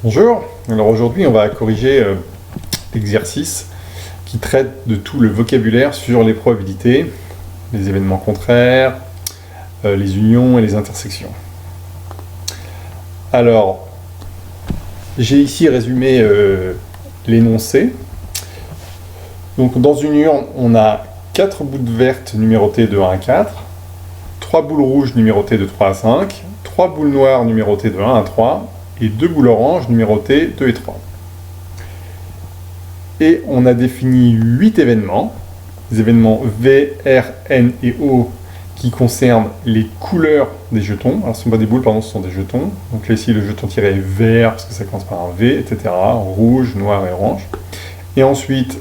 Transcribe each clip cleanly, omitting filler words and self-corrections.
Bonjour, alors aujourd'hui on va corriger l'exercice qui traite de tout le vocabulaire sur les probabilités, les événements contraires, les unions et les intersections. Alors, j'ai ici résumé l'énoncé. Donc dans une urne, on a 4 boules vertes numérotées de 1 à 4, 3 boules rouges numérotées de 3 à 5, 3 boules noires numérotées de 1 à 3, et 2 boules oranges numérotées 2 et 3. Et on a défini 8 événements, les événements V, R, N et O qui concernent les couleurs des jetons. Alors ce ne sont pas des boules, pardon, ce sont des jetons. Donc là ici le jeton tiré est vert parce que ça commence par un V, etc. Rouge, noir et orange. Et ensuite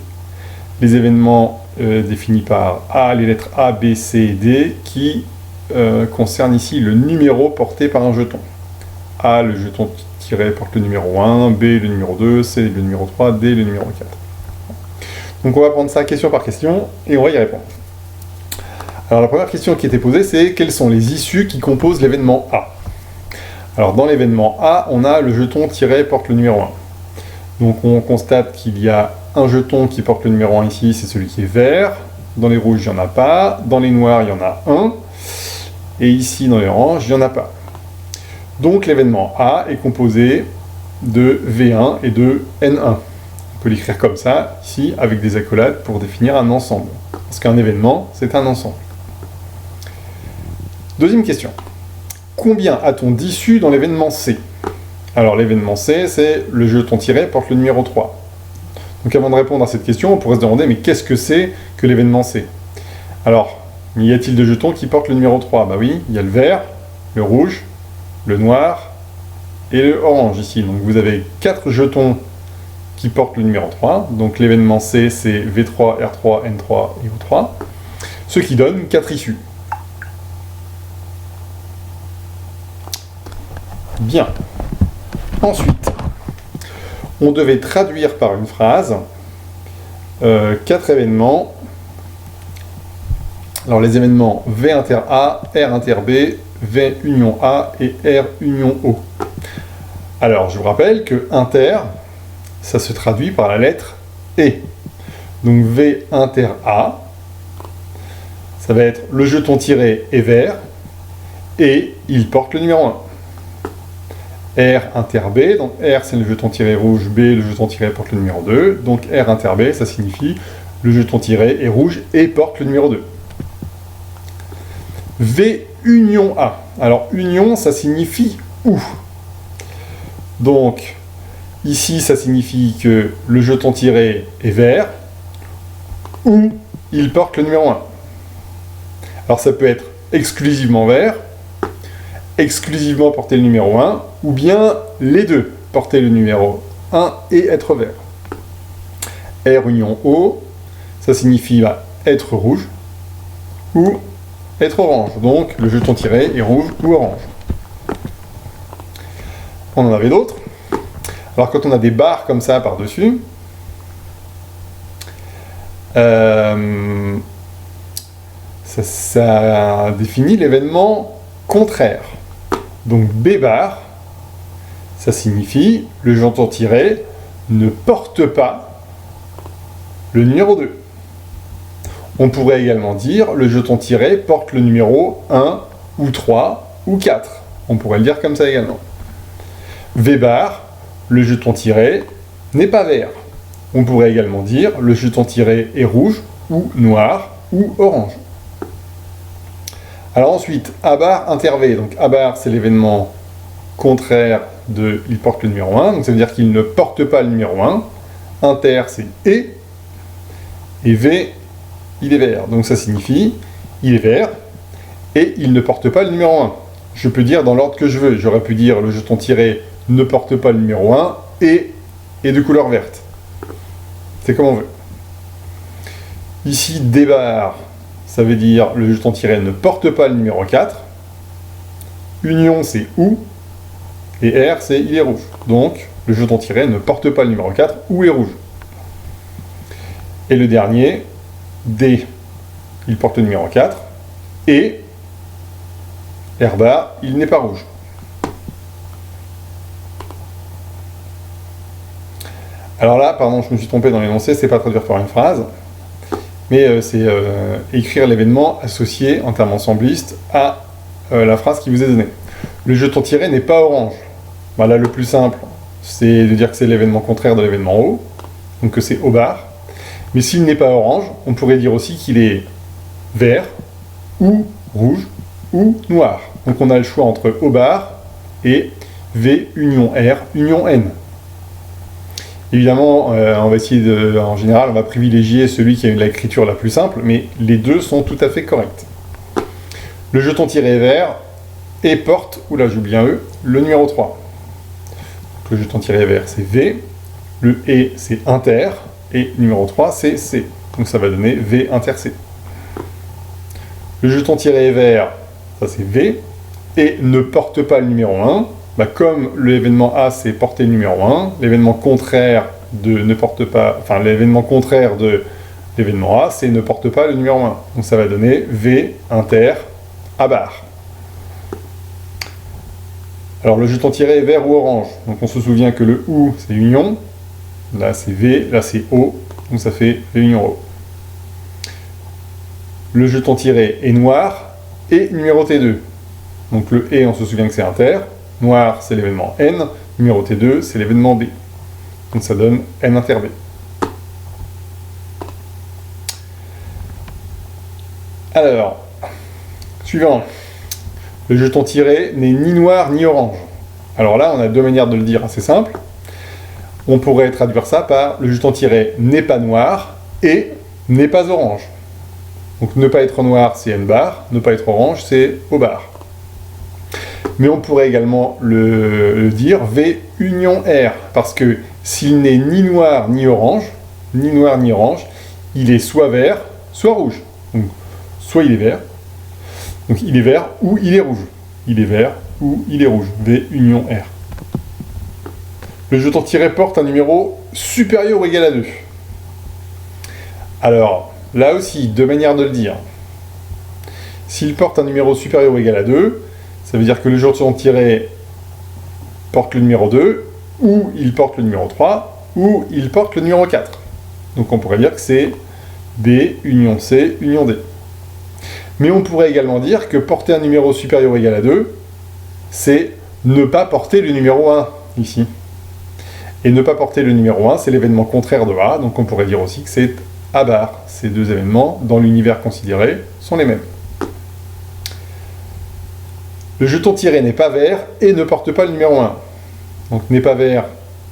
les événements définis par A, les lettres A, B, C et D qui concernent ici le numéro porté par un jeton. A, le jeton tiré porte le numéro 1, B, le numéro 2, C, le numéro 3, D, le numéro 4. Donc on va prendre ça question par question, et on va y répondre. Alors la première question qui était posée, c'est quelles sont les issues qui composent l'événement A. Alors dans l'événement A, on a le jeton tiré porte le numéro 1. Donc on constate qu'il y a un jeton qui porte le numéro 1 ici, c'est celui qui est vert. Dans les rouges, il n'y en a pas. Dans les noirs, il y en a un. Et ici, dans les oranges, il n'y en a pas. Donc l'événement A est composé de V1 et de N1. On peut l'écrire comme ça, ici, avec des accolades pour définir un ensemble. Parce qu'un événement, c'est un ensemble. Deuxième question. Combien a-t-on d'issues dans l'événement C? Alors l'événement C, c'est le jeton tiré porte le numéro 3. Donc avant de répondre à cette question, on pourrait se demander, mais qu'est-ce que c'est que l'événement C? Alors, y a-t-il de jetons qui portent le numéro 3? Bah oui, il y a le vert, le rouge, le noir et le orange ici. Donc vous avez 4 jetons qui portent le numéro 3. Donc l'événement C, c'est V3, R3, N3 et O3. Ce qui donne 4 issues. Bien. Ensuite, on devait traduire par une phrase 4 événements. Alors les événements V inter A, R inter B, V union A et R union O. Alors, je vous rappelle que inter, ça se traduit par la lettre E. Donc V inter A, ça va être le jeton tiré est vert et il porte le numéro 1. R inter B, donc R c'est le jeton tiré rouge, B le jeton tiré porte le numéro 2. Donc R inter B, ça signifie le jeton tiré est rouge et porte le numéro 2. V union A. Alors, union, ça signifie ou. Donc, ici, ça signifie que le jeton tiré est vert ou il porte le numéro 1. Alors, ça peut être exclusivement vert, exclusivement porter le numéro 1, ou bien les deux, porter le numéro 1 et être vert. R union O, ça signifie être rouge ou être orange. Donc, le jeton tiré est rouge ou orange. On en avait d'autres. Alors, quand on a des barres comme ça par-dessus, ça définit l'événement contraire. Donc, B bar, ça signifie le jeton tiré ne porte pas le numéro 2. On pourrait également dire le jeton tiré porte le numéro 1 ou 3 ou 4. On pourrait le dire comme ça également. V bar, le jeton tiré n'est pas vert. On pourrait également dire le jeton tiré est rouge ou noir ou orange. Alors ensuite, A bar inter V. Donc A bar c'est l'événement contraire de il porte le numéro 1. Donc ça veut dire qu'il ne porte pas le numéro 1. Inter c'est et V il est vert, donc ça signifie il est vert et il ne porte pas le numéro 1. Je peux dire dans l'ordre que je veux. J'aurais pu dire le jeton tiré ne porte pas le numéro 1 et est de couleur verte. C'est comme on veut. Ici, D bar, ça veut dire le jeton tiré ne porte pas le numéro 4. Union, c'est ou. Et R, c'est il est rouge. Donc, le jeton tiré ne porte pas le numéro 4 ou est rouge. Et le dernier, D, il porte le numéro 4, et R bar, il n'est pas rouge. Alors là, pardon, je me suis trompé dans l'énoncé, c'est pas traduire par une phrase, mais c'est écrire l'événement associé en termes ensemblistes à la phrase qui vous est donnée. Le jeton tiré n'est pas orange. Voilà, le plus simple, c'est de dire que c'est l'événement contraire de l'événement O, donc que c'est O bar. Mais s'il n'est pas orange, on pourrait dire aussi qu'il est vert, ou rouge, ou noir. Donc on a le choix entre O bar et V union R union N. Évidemment, on va essayer en général, on va privilégier celui qui a l'écriture la plus simple, mais les deux sont tout à fait corrects. Le jeton tiré est vert et porte, oula j'ai oublié un E, le numéro 3. Donc, le jeton tiré est vert c'est V, le E c'est inter, et numéro 3 c'est C. Donc ça va donner V inter C. Le jeton tiré est vert, ça c'est V, et ne porte pas le numéro 1. Bah, comme l'événement A c'est porter le numéro 1, l'événement contraire de ne porte pas, enfin l'événement contraire de l'événement A c'est ne porte pas le numéro 1. Donc ça va donner V inter A bar. Alors le jeton tiré est vert ou orange. Donc on se souvient que le OU c'est union, là c'est V, là c'est O, donc ça fait V union O. Le jeton tiré est noir et numéroté 2. Donc le E on se souvient que c'est inter. Noir, c'est l'événement N, numéroté 2, c'est l'événement B. Donc ça donne N inter B. Alors, suivant. Le jeton tiré n'est ni noir ni orange. Alors là, on a deux manières de le dire assez simples. On pourrait traduire ça par le jeton tiré n'est pas noir et n'est pas orange. Donc ne pas être noir, c'est N bar, ne pas être orange, c'est O bar. Mais on pourrait également le dire V union R, parce que s'il n'est ni noir ni orange, il est soit vert, soit rouge. Donc, soit il est vert, donc il est vert ou il est rouge. Il est vert ou il est rouge. V union R. Le jeton tiré porte un numéro supérieur ou égal à 2. Alors, là aussi, deux manières de le dire. S'il porte un numéro supérieur ou égal à 2, ça veut dire que le jeton tiré porte le numéro 2, ou il porte le numéro 3, ou il porte le numéro 4. Donc on pourrait dire que c'est B, union C, union D. Mais on pourrait également dire que porter un numéro supérieur ou égal à 2, c'est ne pas porter le numéro 1, ici. Et ne pas porter le numéro 1, c'est l'événement contraire de A, donc on pourrait dire aussi que c'est A bar. Ces deux événements, dans l'univers considéré, sont les mêmes. Le jeton tiré n'est pas vert et ne porte pas le numéro 1. Donc n'est pas vert,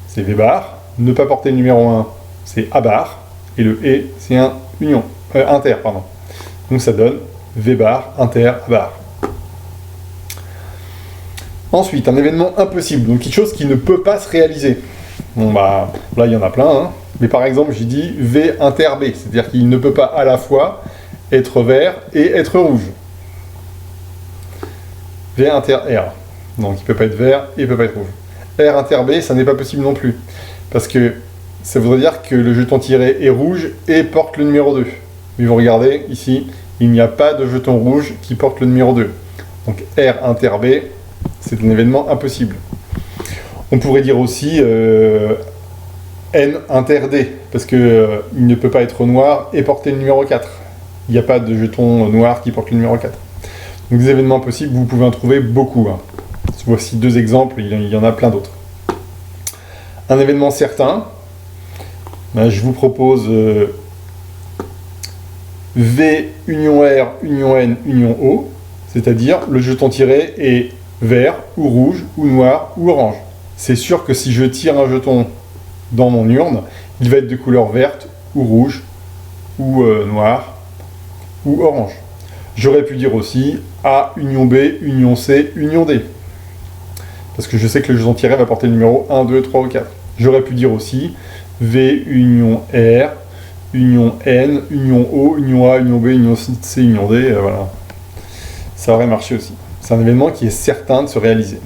c'est V bar. Ne pas porter le numéro 1, c'est A bar. Et le E, c'est un inter. Donc ça donne V bar, inter, A bar. Ensuite, un événement impossible, donc quelque chose qui ne peut pas se réaliser. Bon bah, là il y en a plein, hein. Mais par exemple, j'ai dit V inter B, c'est-à-dire qu'il ne peut pas à la fois être vert et être rouge. V inter R. Donc il ne peut pas être vert et il ne peut pas être rouge. R inter B, ça n'est pas possible non plus. Parce que ça voudrait dire que le jeton tiré est rouge et porte le numéro 2. Mais vous regardez, ici, il n'y a pas de jeton rouge qui porte le numéro 2. Donc R inter B, c'est un événement impossible. On pourrait dire aussi N inter D, parce qu'il ne peut pas être noir et porter le numéro 4. Il n'y a pas de jeton noir qui porte le numéro 4. Donc des événements possibles, vous pouvez en trouver beaucoup. Hein. Voici deux exemples, il y en a plein d'autres. Un événement certain, ben, je vous propose V union R, union N, union O, c'est-à-dire le jeton tiré est vert, ou rouge, ou noir, ou orange. C'est sûr que si je tire un jeton dans mon urne, il va être de couleur verte, ou rouge, ou noir, ou orange. J'aurais pu dire aussi A, union B, union C, union D. Parce que je sais que le jeton tiré va porter le numéro 1, 2, 3 ou 4. J'aurais pu dire aussi V, union R, union N, union O, union A, union B, union C, union D, voilà. Ça aurait marché aussi. C'est un événement qui est certain de se réaliser.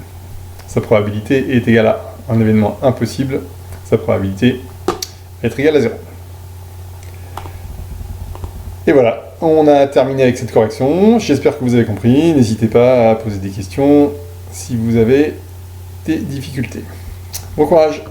Sa probabilité est égale à un événement impossible. Sa probabilité est égale à 0. Et voilà, on a terminé avec cette correction. J'espère que vous avez compris. N'hésitez pas à poser des questions si vous avez des difficultés. Bon courage!